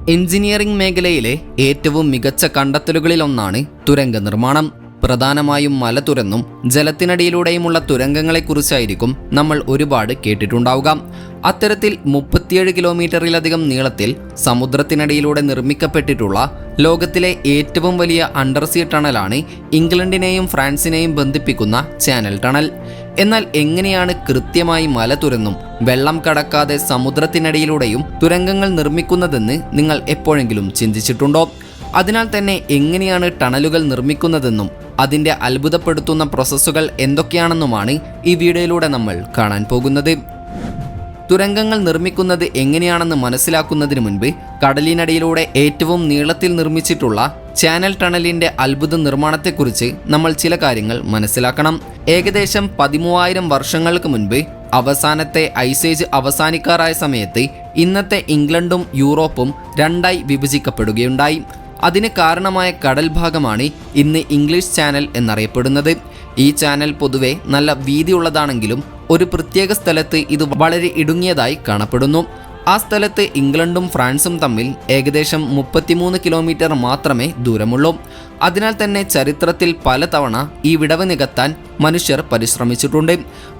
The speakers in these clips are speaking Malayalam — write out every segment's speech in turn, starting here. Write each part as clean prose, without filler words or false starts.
എഞ്ചിനീയറിംഗ് മേഖലയിലെ ഏറ്റവും മികച്ച കണ്ടെത്തലുകളിലൊന്നാണ് തുരങ്ക നിർമ്മാണം. പ്രധാനമായും മല തുരന്നും ജലത്തിനടിയിലൂടെയുമുള്ള തുരങ്കങ്ങളെക്കുറിച്ചായിരിക്കും നമ്മൾ ഒരുപാട് കേട്ടിട്ടുണ്ടാവുക. അത്തരത്തിൽ 37 കിലോമീറ്ററിലധികം നീളത്തിൽ സമുദ്രത്തിനടിയിലൂടെ നിർമ്മിക്കപ്പെട്ടിട്ടുള്ള ലോകത്തിലെ ഏറ്റവും വലിയ അണ്ടർസീ ടണലാണ് ഇംഗ്ലണ്ടിനെയും ഫ്രാൻസിനെയും ബന്ധിപ്പിക്കുന്ന ചാനൽ ടണൽ. എന്നാൽ എങ്ങനെയാണ് കൃത്യമായി മല തുരന്നും വെള്ളം കടക്കാതെ സമുദ്രത്തിനടിയിലൂടെയും തുരങ്കങ്ങൾ നിർമ്മിക്കുന്നതെന്ന് നിങ്ങൾ എപ്പോഴെങ്കിലും ചിന്തിച്ചിട്ടുണ്ടോ? അതിനാൽ തന്നെ എങ്ങനെയാണ് ടണലുകൾ നിർമ്മിക്കുന്നതെന്നും അതിൻ്റെ അത്ഭുതപ്പെടുത്തുന്ന പ്രോസസ്സുകൾ എന്തൊക്കെയാണെന്നുമാണ് ഈ വീഡിയോയിലൂടെ നമ്മൾ കാണാൻ പോകുന്നത്. തുരങ്കങ്ങൾ നിർമ്മിക്കുന്നത് എങ്ങനെയാണെന്ന് മനസ്സിലാക്കുന്നതിന് മുൻപ് കടലിനടിയിലൂടെ ഏറ്റവും നീളത്തിൽ നിർമ്മിച്ചിട്ടുള്ള ചാനൽ ടണലിന്റെ അത്ഭുത നിർമ്മാണത്തെക്കുറിച്ച് നമ്മൾ ചില കാര്യങ്ങൾ മനസ്സിലാക്കണം. ഏകദേശം 13,000 വർഷങ്ങൾക്ക് മുൻപ് അവസാനത്തെ ഐസേജ് അവസാനിക്കാറായ സമയത്ത് ഇന്നത്തെ ഇംഗ്ലണ്ടും യൂറോപ്പും രണ്ടായി വിഭജിക്കപ്പെടുകയുണ്ടായി. അതിന് കാരണമായ കടൽ ഭാഗമാണ് ഇന്ന് ഇംഗ്ലീഷ് ചാനൽ എന്നറിയപ്പെടുന്നത്. ഈ ചാനൽ പൊതുവെ നല്ല വീതിയുള്ളതാണെങ്കിലും ഒരു പ്രത്യേക സ്ഥലത്ത് ഇത് വളരെ ഇടുങ്ങിയതായി കാണപ്പെടുന്നു. ആ സ്ഥലത്ത് ഇംഗ്ലണ്ടും ഫ്രാൻസും തമ്മിൽ ഏകദേശം 33 കിലോമീറ്റർ മാത്രമേ ദൂരമുള്ളൂ. അതിനാൽ തന്നെ ചരിത്രത്തിൽ പലതവണ ഈ വിടവ് നികത്താൻ മനുഷ്യർ പരിശ്രമിച്ചിട്ടുണ്ട്.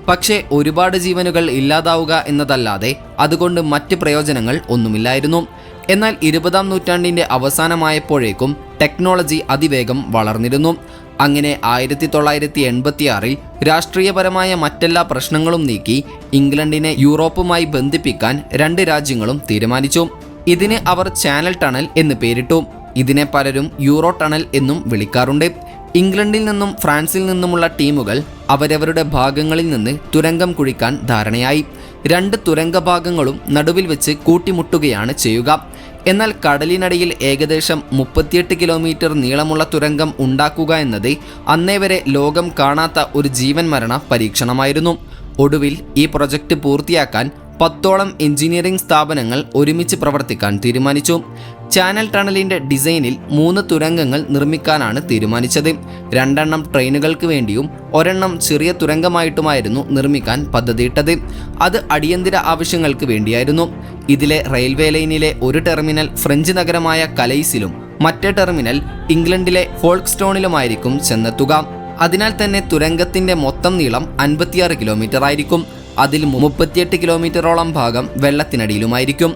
പക്ഷേ ഒരുപാട് ജീവനുകൾ ഇല്ലാതാവുക എന്നതല്ലാതെ അതുകൊണ്ട് മറ്റ് പ്രയോജനങ്ങൾ ഒന്നുമില്ലായിരുന്നു. എന്നാൽ 20-ാം നൂറ്റാണ്ടിൻ്റെ അവസാനമായപ്പോഴേക്കും ടെക്നോളജി അതിവേഗം വളർന്നിരുന്നു. അങ്ങനെ 1986-ൽ രാഷ്ട്രീയപരമായ മറ്റെല്ലാ പ്രശ്നങ്ങളും നീക്കി ഇംഗ്ലണ്ടിനെ യൂറോപ്പുമായി ബന്ധിപ്പിക്കാൻ രണ്ട് രാജ്യങ്ങളും തീരുമാനിച്ചു. ഇതിന് അവർ ചാനൽ ടണൽ എന്ന് പേരിട്ടു. ഇതിനെ പലരും യൂറോ ടണൽ എന്നും വിളിക്കാറുണ്ട്. ഇംഗ്ലണ്ടിൽ നിന്നും ഫ്രാൻസിൽ നിന്നുമുള്ള ടീമുകൾ അവരവരുടെ ഭാഗങ്ങളിൽ നിന്ന് തുരങ്കം കുഴിക്കാൻ ധാരണയായി. രണ്ട് തുരങ്ക ഭാഗങ്ങളും നടുവിൽ വെച്ച് കൂട്ടിമുട്ടുകയാണ് ചെയ്യുക. എന്നാൽ കടലിനടിയിൽ ഏകദേശം 38 കിലോമീറ്റർ നീളമുള്ള തുരങ്കം ഉണ്ടാക്കുക എന്നത് അന്നേ വരെ ലോകം കാണാത്ത ഒരു ജീവൻ മരണ പരീക്ഷണമായിരുന്നു. ഒടുവിൽ ഈ പ്രൊജക്റ്റ് പൂർത്തിയാക്കാൻ 10ഓളം എഞ്ചിനീയറിംഗ് സ്ഥാപനങ്ങൾ ഒരുമിച്ച് പ്രവർത്തിക്കാൻ തീരുമാനിച്ചു. ചാനൽ ടണലിൻ്റെ ഡിസൈനിൽ 3 തുരങ്കങ്ങൾ നിർമ്മിക്കാനാണ് തീരുമാനിച്ചത്. 2 ട്രെയിനുകൾക്ക് വേണ്ടിയും 1 ചെറിയ തുരങ്കമായിട്ടുമായിരുന്നു നിർമ്മിക്കാൻ പദ്ധതിയിട്ടത്. അത് അടിയന്തര ആവശ്യങ്ങൾക്ക് വേണ്ടിയായിരുന്നു. ഇതിലെ റെയിൽവേ ലൈനിലെ ഒരു ടെർമിനൽ ഫ്രഞ്ച് നഗരമായ കലൈസിലും മറ്റേ ടെർമിനൽ ഇംഗ്ലണ്ടിലെ ഫോൾക്സ്റ്റോണിലുമായിരിക്കും ചെന്നെത്തുക. അതിനാൽ തന്നെ തുരങ്കത്തിൻ്റെ മൊത്തം നീളം 56 കിലോമീറ്റർ ആയിരിക്കും. അതിൽ 38 കിലോമീറ്ററോളം ഭാഗം വെള്ളത്തിനടിയിലുമായിരിക്കും.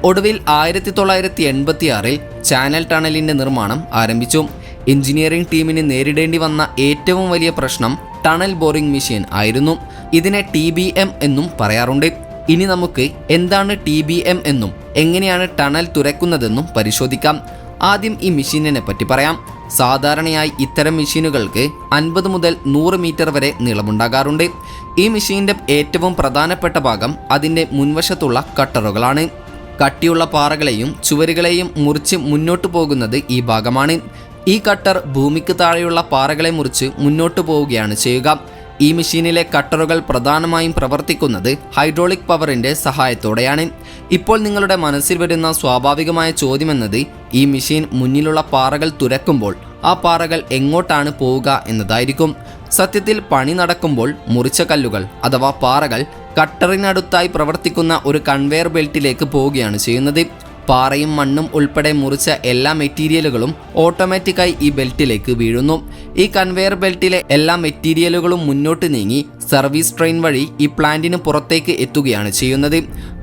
ഒടുവിൽ 1986-ൽ ചാനൽ ടണലിൻ്റെ നിർമ്മാണം ആരംഭിച്ചു. എഞ്ചിനീയറിംഗ് ടീമിന് നേരിടേണ്ടി വന്ന ഏറ്റവും വലിയ പ്രശ്നം ടണൽ ബോറിംഗ് മെഷീൻ ആയിരുന്നു. ഇതിനെ TBM എന്നും പറയാറുണ്ട്. ഇനി നമുക്ക് എന്താണ് TBM എന്നും എങ്ങനെയാണ് ടണൽ തുരക്കുന്നതെന്നും പരിശോധിക്കാം. ആദ്യം ഈ മെഷീനിനെ പറ്റി പറയാം. സാധാരണയായി ഇത്തരം മെഷീനുകൾക്ക് 50 മുതൽ 100 മീറ്റർ വരെ നീളമുണ്ടാകാറുണ്ട്. ഈ മെഷീൻ്റെ ഏറ്റവും പ്രധാനപ്പെട്ട ഭാഗം അതിൻ്റെ മുൻവശത്തുള്ള കട്ടറുകളാണ്. കട്ടിയുള്ള പാറകളെയും ചുവരുകളെയും മുറിച്ച് മുന്നോട്ട് പോകുന്നത് ഈ ഭാഗമാണ്. ഈ കട്ടർ ഭൂമിക്ക് താഴെയുള്ള പാറകളെ മുറിച്ച് മുന്നോട്ട് പോവുകയാണ് ചെയ്യുക. ഈ മെഷീനിലെ കട്ടറുകൾ പ്രധാനമായും പ്രവർത്തിക്കുന്നത് ഹൈഡ്രോളിക് പവറിൻ്റെ സഹായത്തോടെയാണ്. ഇപ്പോൾ നിങ്ങളുടെ മനസ്സിൽ വരുന്ന സ്വാഭാവികമായ ചോദ്യമെന്നത് ഈ മെഷീൻ മുന്നിലുള്ള പാറകൾ തുരക്കുമ്പോൾ ആ പാറകൾ എങ്ങോട്ടാണ് പോവുക എന്നതായിരിക്കും. സത്യത്തിൽ പണി നടക്കുമ്പോൾ മുറിച്ച കല്ലുകൾ അഥവാ പാറകൾ കട്ടറിനടുത്തായി പ്രവർത്തിക്കുന്ന ഒരു കൺവെയർ ബെൽറ്റിലേക്ക് പോവുകയാണ് ചെയ്യുന്നത്. പാറയും മണ്ണും ഉൾപ്പെടെ മുറിച്ച എല്ലാ മെറ്റീരിയലുകളും ഓട്ടോമാറ്റിക്കായി ഈ ബെൽറ്റിലേക്ക് വീഴുന്നു. ഈ കൺവെയർ ബെൽറ്റിലെ എല്ലാ മെറ്റീരിയലുകളും മുന്നോട്ട് നീങ്ങി സർവീസ് ട്രെയിൻ വഴി ഈ പ്ലാന്റിന് പുറത്തേക്ക് എത്തുകയാണ് ചെയ്യുന്നത്.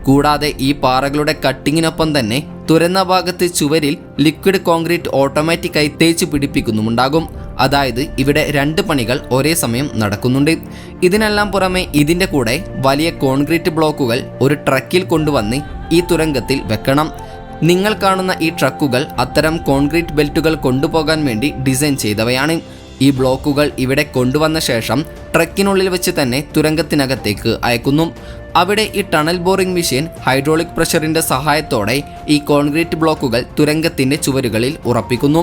കൂടാതെ ഈ പാറകളുടെ കട്ടിങ്ങിനൊപ്പം തന്നെ തുരന്ന ഭാഗത്ത് ചുവരിൽ ലിക്വിഡ് കോൺക്രീറ്റ് ഓട്ടോമാറ്റിക്കായി തേച്ച് പിടിപ്പിക്കുന്നുമുണ്ടാകും. അതായത് ഇവിടെ 2 പണികൾ ഒരേ സമയം നടക്കുന്നുണ്ട്. ഇതിനെല്ലാം പുറമെ ഇതിൻ്റെ കൂടെ വലിയ കോൺക്രീറ്റ് ബ്ലോക്കുകൾ ഒരു ട്രക്കിൽ കൊണ്ടുവന്ന് ഈ തുരങ്കത്തിൽ വെക്കണം. നിങ്ങൾ കാണുന്ന ഈ ട്രക്കുകൾ അത്തരം കോൺക്രീറ്റ് ബെൽറ്റുകൾ കൊണ്ടുപോകാൻ വേണ്ടി ഡിസൈൻ ചെയ്തവയാണ്. ഈ ബ്ലോക്കുകൾ ഇവിടെ കൊണ്ടുവന്ന ശേഷം ട്രക്കിനുള്ളിൽ വെച്ച് തന്നെ തുരങ്കത്തിനകത്തേക്ക് അയക്കുന്നു. അവിടെ ഈ ടണൽ ബോറിംഗ് മെഷീൻ ഹൈഡ്രോളിക് പ്രഷറിൻ്റെ സഹായത്തോടെ ഈ കോൺക്രീറ്റ് ബ്ലോക്കുകൾ തുരങ്കത്തിൻ്റെ ചുവരുകളിൽ ഉറപ്പിക്കുന്നു.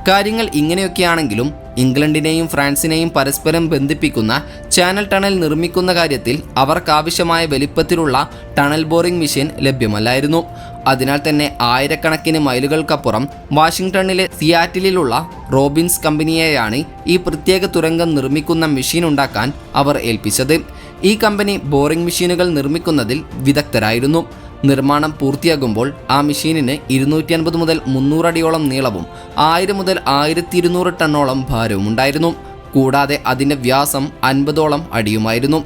കാര്യങ്ങൾ ഇങ്ങനെയൊക്കെയാണെങ്കിലും ഇംഗ്ലണ്ടിനെയും ഫ്രാൻസിനെയും പരസ്പരം ബന്ധിപ്പിക്കുന്ന ചാനൽ ടണൽ നിർമ്മിക്കുന്ന കാര്യത്തിൽ അവർക്കാവശ്യമായ വലിപ്പത്തിലുള്ള ടണൽ ബോറിംഗ് മെഷീൻ ലഭ്യമല്ലായിരുന്നു. അതിനാൽ തന്നെ ആയിരക്കണക്കിന് മൈലുകൾക്കപ്പുറം വാഷിംഗ്ടണിലെ സിയാറ്റിലുള്ള റോബിൻസ് കമ്പനിയെയാണ് ഈ പ്രത്യേക തുരങ്കം നിർമ്മിക്കുന്ന മെഷീൻ ഉണ്ടാക്കാൻ അവർ ഏൽപ്പിച്ചത്. ഈ കമ്പനി ബോറിംഗ് മെഷീനുകൾ നിർമ്മിക്കുന്നതിൽ വിദഗ്ധരായിരുന്നു. നിർമ്മാണം പൂർത്തിയാകുമ്പോൾ ആ മെഷീനിന് 250 മുതൽ 300 അടിയോളം നീളവും 1000 മുതൽ 1200 ടണ്ണോളം ഭാരവും ഉണ്ടായിരുന്നു. കൂടാതെ അതിൻ്റെ വ്യാസം 50ഓളം അടിയുമായിരുന്നു.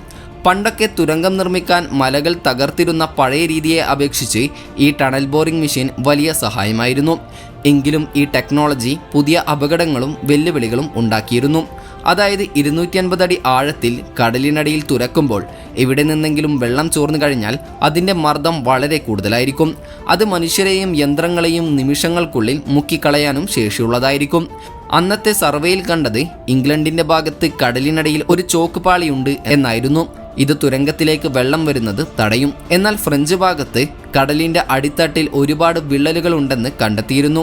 പണ്ടൊക്കെ തുരങ്കം നിർമ്മിക്കാൻ മലകൾ തകർത്തിരുന്ന പഴയ രീതിയെ അപേക്ഷിച്ച് ഈ ടണൽ ബോറിംഗ് മെഷീൻ വലിയ സഹായമായിരുന്നു. എങ്കിലും ഈ ടെക്നോളജി പുതിയ അപകടങ്ങളും വെല്ലുവിളികളും ഉണ്ടാക്കിയിരുന്നു. അതായത് 250 അടി ആഴത്തിൽ കടലിനടിയിൽ തുരക്കുമ്പോൾ എവിടെ നിന്നെങ്കിലും വെള്ളം ചോർന്നു കഴിഞ്ഞാൽ അതിൻ്റെ മർദ്ദം വളരെ കൂടുതലായിരിക്കും. അത് മനുഷ്യരെയും യന്ത്രങ്ങളെയും നിമിഷങ്ങൾക്കുള്ളിൽ മുക്കിക്കളയാനും ശേഷിയുള്ളതായിരിക്കും. അന്നത്തെ സർവേയിൽ കണ്ടത് ഇംഗ്ലണ്ടിൻ്റെ ഭാഗത്ത് കടലിനടിയിൽ ഒരു ചോക്ക് പാളിയുണ്ട് എന്നായിരുന്നു. ഇത് തുരങ്കത്തിലേക്ക് വെള്ളം വരുന്നത് തടയും. എന്നാൽ ഫ്രഞ്ച് ഭാഗത്ത് കടലിൻ്റെ അടിത്തട്ടിൽ ഒരുപാട് വിള്ളലുകൾ ഉണ്ടെന്ന് കണ്ടെത്തിയിരുന്നു.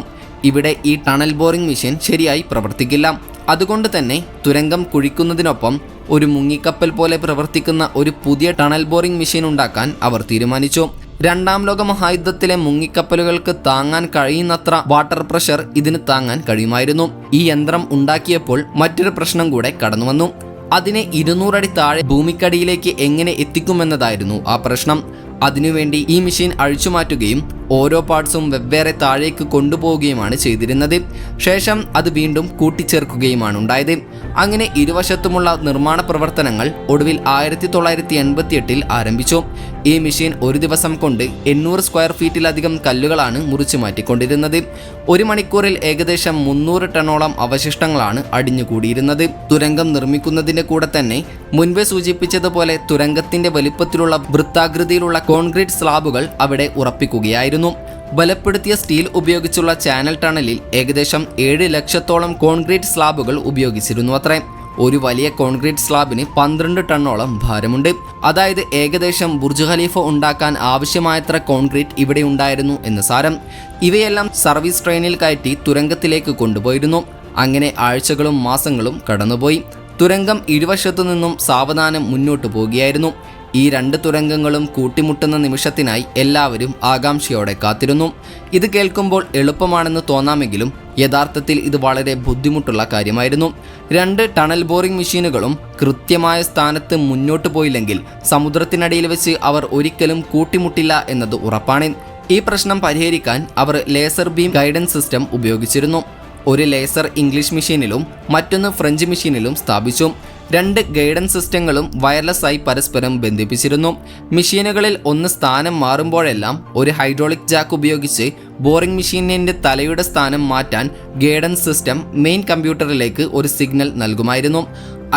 ഇവിടെ ഈ ടണൽ ബോറിംഗ് മെഷീൻ ശരിയായി പ്രവർത്തിക്കില്ല. അതുകൊണ്ട് തന്നെ തുരങ്കം കുഴിക്കുന്നതിനൊപ്പം ഒരു മുങ്ങിക്കപ്പൽ പോലെ പ്രവർത്തിക്കുന്ന ഒരു പുതിയ ടണൽ ബോറിംഗ് മെഷീൻ ഉണ്ടാക്കാൻ അവർ തീരുമാനിച്ചു. രണ്ടാം ലോക മഹായുദ്ധത്തിലെ മുങ്ങിക്കപ്പലുകൾക്ക് താങ്ങാൻ കഴിയുന്നത്ര വാട്ടർ പ്രഷർ ഇതിന് താങ്ങാൻ കഴിയുമായിരുന്നു. ഈ യന്ത്രം ഉണ്ടാക്കിയപ്പോൾ മറ്റൊരു പ്രശ്നം കൂടെ കടന്നു വന്നു. അതിനെ 200 അടി താഴെ ഭൂമിക്കടിയിലേക്ക് എങ്ങനെ എത്തിക്കുമെന്നതായിരുന്നു ആ പ്രശ്നം. അതിനുവേണ്ടി ഈ മെഷീൻ അഴിച്ചുമാറ്റുകയും ഓരോ പാർട്സും വെവ്വേറെ താഴേക്ക് കൊണ്ടുപോവുകയുമാണ് ചെയ്തിരുന്നത്. ശേഷം അത് വീണ്ടും കൂട്ടിച്ചേർക്കുകയുമാണ് ഉണ്ടായത്. അങ്ങനെ ഇരുവശത്തുമുള്ള നിർമ്മാണ പ്രവർത്തനങ്ങൾ ഒടുവിൽ 1988 ആരംഭിച്ചു. ഈ മെഷീൻ ഒരു ദിവസം കൊണ്ട് 800 സ്ക്വയർ ഫീറ്റിലധികം കല്ലുകളാണ് മുറിച്ചു മാറ്റിക്കൊണ്ടിരുന്നത്. ഒരു മണിക്കൂറിൽ ഏകദേശം 300 ടണ്ണോളം അവശിഷ്ടങ്ങളാണ് അടിഞ്ഞുകൂടിയിരുന്നത്. തുരങ്കം നിർമ്മിക്കുന്നതിൻ്റെ കൂടെ തന്നെ മുൻപേ സൂചിപ്പിച്ചതുപോലെ തുരങ്കത്തിന്റെ വലിപ്പത്തിലുള്ള വൃത്താകൃതിയിലുള്ള കോൺക്രീറ്റ് സ്ലാബുകൾ അവിടെ ഉറപ്പിക്കുകയായിരുന്നു. ബലപ്പെടുത്തിയ സ്റ്റീൽ ഉപയോഗിച്ചുള്ള ചാനൽ ടണലിൽ ഏകദേശം 7 ലക്ഷത്തോളം കോൺക്രീറ്റ് സ്ലാബുകൾ ഉപയോഗിച്ചിരുന്നു അത്രേ. ഒരു വലിയ കോൺക്രീറ്റ് സ്ലാബിന് 12 ടണ്ണോളം ഭാരമുണ്ട്. അതായത് ഏകദേശം ബുർജ് ഖലീഫ ഉണ്ടാക്കാൻ ആവശ്യമായത്ര കോൺക്രീറ്റ് ഇവിടെ ഉണ്ടായിരുന്നു എന്ന് സാരം. ഇവയെല്ലാം സർവീസ് ട്രെയിനിൽ കയറ്റി തുരങ്കത്തിലേക്ക് കൊണ്ടുപോയിരുന്നു. അങ്ങനെ ആഴ്ചകളും മാസങ്ങളും കടന്നുപോയി. തുരങ്കം ഇരുവശത്തു നിന്നും സാവധാനം മുന്നോട്ടു പോവുകയായിരുന്നു. ഈ 2 തുരങ്കങ്ങളും കൂട്ടിമുട്ടുന്ന നിമിഷത്തിനായി എല്ലാവരും ആകാംക്ഷയോടെ കാത്തിരുന്നു. ഇത് കേൾക്കുമ്പോൾ എളുപ്പമാണെന്ന് തോന്നാമെങ്കിലും യഥാർത്ഥത്തിൽ ഇത് വളരെ ബുദ്ധിമുട്ടുള്ള കാര്യമായിരുന്നു. 2 ടണൽ ബോറിംഗ് മെഷീനുകളും കൃത്യമായ സ്ഥാനത്ത് മുന്നോട്ട് പോയില്ലെങ്കിൽ സമുദ്രത്തിനടിയിൽ വെച്ച് അവർ ഒരിക്കലും കൂട്ടിമുട്ടില്ല എന്നത് ഉറപ്പാണ്. ഈ പ്രശ്നം പരിഹരിക്കാൻ അവർ ലേസർ ബീം ഗൈഡൻസ് സിസ്റ്റം ഉപയോഗിച്ചിരുന്നു. ഒരു ലേസർ ഇംഗ്ലീഷ് മെഷീനിലും മറ്റൊന്ന് ഫ്രഞ്ച് മെഷീനിലും സ്ഥാപിച്ചു. 2 ഗൈഡൻസ് സിസ്റ്റങ്ങളും വയർലെസ് ആയി പരസ്പരം ബന്ധിപ്പിച്ചിരുന്നു. മെഷീനുകളിൽ ഒന്ന് സ്ഥാനം മാറുമ്പോഴെല്ലാം ഒരു ഹൈഡ്രോളിക് ജാക്ക് ഉപയോഗിച്ച് ബോറിംഗ് മെഷീനിൻ്റെ തലയുടെ സ്ഥാനം മാറ്റാൻ ഗൈഡൻസ് സിസ്റ്റം മെയിൻ കമ്പ്യൂട്ടറിലേക്ക് ഒരു സിഗ്നൽ നൽകുമായിരുന്നു.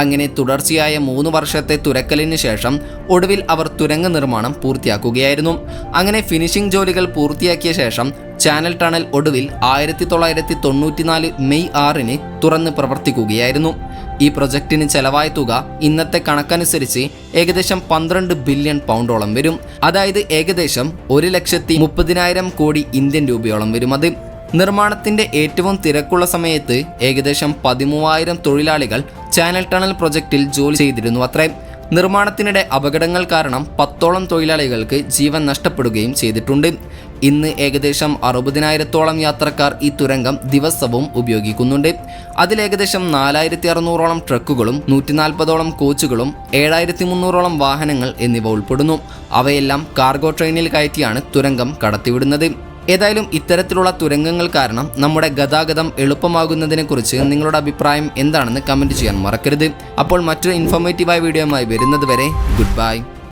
അങ്ങനെ തുടർച്ചയായ 3 വർഷത്തെ തുരക്കലിന് ശേഷം ഒടുവിൽ അവർ തുരങ്ക നിർമ്മാണം പൂർത്തിയാക്കുകയായിരുന്നു. അങ്ങനെ ഫിനിഷിംഗ് ജോലികൾ പൂർത്തിയാക്കിയ ശേഷം ചാനൽ ടണൽ ഒടുവിൽ 1994 മെയ് 6 തുറന്ന് പ്രവർത്തിക്കുകയായിരുന്നു. ഈ പ്രൊജക്റ്റിന് ചെലവായ തുക ഇന്നത്തെ കണക്കനുസരിച്ച് ഏകദേശം 12 ബില്യൺ പൗണ്ടോളം വരും. അതായത് ഏകദേശം 1,30,000 കോടി ഇന്ത്യൻ രൂപയോളം വരും. അത് നിർമ്മാണത്തിന്റെ ഏറ്റവും തിരക്കുള്ള സമയത്ത് ഏകദേശം 13,000 തൊഴിലാളികൾ ചാനൽ ടണൽ പ്രൊജക്റ്റിൽ ജോലി ചെയ്തിരുന്നു അത്രേ. നിർമ്മാണത്തിനിടെ അപകടങ്ങൾ കാരണം 10ഓളം തൊഴിലാളികൾക്ക് ജീവൻ നഷ്ടപ്പെടുകയും ചെയ്തിട്ടുണ്ട്. ഇന്ന് ഏകദേശം 60,000-ഓളം യാത്രക്കാർ ഈ തുരങ്കം ദിവസവും ഉപയോഗിക്കുന്നുണ്ട്. അതിലേകദേശം 4,600-ഓളം ട്രക്കുകളും 140ഓളം കോച്ചുകളും 7,300-ഓളം വാഹനങ്ങൾ എന്നിവ ഉൾപ്പെടുന്നു. അവയെല്ലാം കാർഗോ ട്രെയിനിൽ കയറ്റിയാണ് തുരങ്കം കടത്തിവിടുന്നത്. ഏതായാലും ഇത്തരത്തിലുള്ള തുരങ്കങ്ങൾ കാരണം നമ്മുടെ ഗതാഗതം എളുപ്പമാകുന്നതിനെക്കുറിച്ച് നിങ്ങളുടെ അഭിപ്രായം എന്താണെന്ന് കമൻറ്റ് ചെയ്യാൻ മറക്കരുത്. അപ്പോൾ മറ്റൊരു ഇൻഫോർമേറ്റീവായ വീഡിയോയുമായി വരുന്നത് വരെ ഗുഡ് ബൈ.